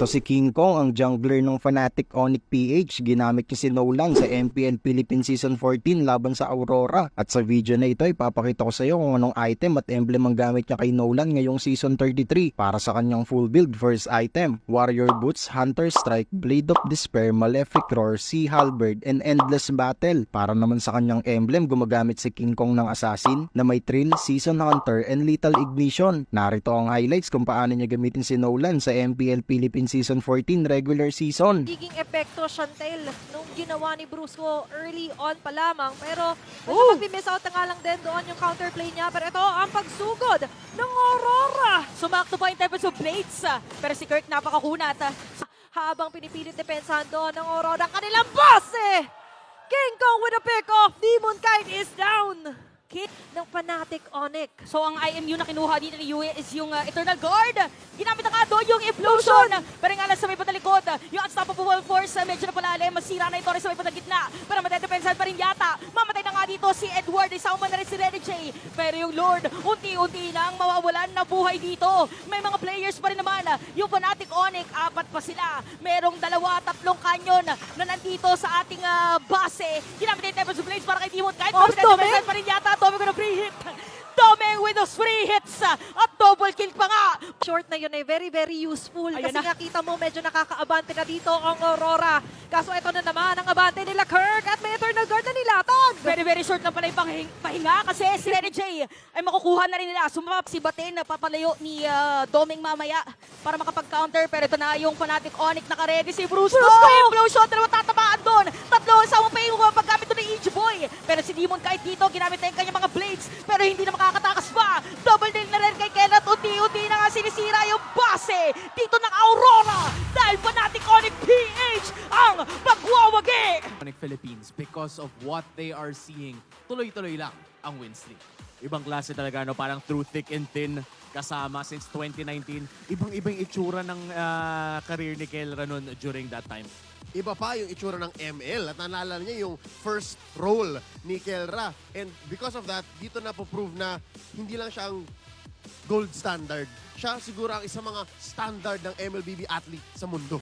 Ito si King Kong, ang jungler ng Fnatic Onyx PH. Ginamit niya si Nolan sa MPL Philippines Season 14 laban sa Aurora. At sa video na ito ay papakita ko sa iyo kung anong item at emblem ang gamit niya kay Nolan ngayong Season 33 para sa kanyang full build. First item, Warrior Boots, Hunter Strike, Blade of Despair, Malefic Roar, Sea Halberd, and Endless Battle. Para naman sa kanyang emblem, gumagamit si King Kong ng Assassin na may Thrill, Season Hunter, and Lethal Ignition. Narito ang highlights kung paano niya gamitin si Nolan sa MPL Philippines Season 14 regular season. Nagiging epekto, Chantel, nung ginawa ni Brusco early on pa lamang. Pero mag-miss out na nga lang din doon yung counterplay niya. Pero ito ang pagsugod ng Aurora. Sumakto pa in terms of blades. Pero si Kirk napakakunat. Habang pinipilit depensahan doon ng Aurora, kanilang boss eh! King Kong with a pick-off. Demon Kite is down. Kick ng Fnatic Onyx. So ang IMU na kinuha dito ni Yue is yung Eternal Guard. Ginamit na nga doon yung Implosion. Pero nga lang sa may patalikod, yung Unstoppable Force medyo na palalim. Masira na ito rin sa may patagitna. Pero madedepensahan pa rin yata. Mamatay na nga dito si Edward. Isama na rin si Renny J. Pero yung Lord, unti-unti nang mawawalan na buhay dito. May mga players pa rin naman. Yung Fnatic Onyx, 4 pa sila. Merong 2-3 kanyon na nandito sa ating base. Ginamit na yung Tempest of Blades para kay Demon Kite. Madedepensahan pa rin yata. Tommy with a free hit. Tommy with those free hits. At double kill pa nga. Short na yun ay very, very useful. Ayan Kasi na. nga kita mo medyo nakakaabante na dito ang Aurora. Kaso ito na naman ang abante nila Kirk at may Eternal Guard na nilatag. Very, very short na pala yung pahinga kasi si Renny J ay makukuha na rin nila. Sumapap si Batin na papalayo ni Doming mamaya para makapag-counter. Pero ito na yung Fnatic Onyx naka-ready si Bruce. Implosion, dalawa tatamaan doon. Tatlo sa pa yung paggamit doon ni Boy. Pero si Demon Kite dito, ginamit na yung kanyang mga blades. Pero hindi na makakatakas pa. Double deal na rin kay Kelat. Unti-unti na nga sinisira yung base dito ng Aurora. Dahil Fnatic Onyx PH ang pagwawagi. Onyx Philippines, because of what they are seeing, tuloy-tuloy lang ang win streak. Ibang klase talaga, no? Parang through thick and thin kasama since 2019. Ibang-ibang itsura ng career ni Kelra noon during that time. Iba pa yung itsura ng ML at naalala niya yung first role ni Kelra. And because of that, dito na po-prove na hindi lang siya ang gold standard. Siya siguro ang isang mga standard ng MLBB athlete sa mundo.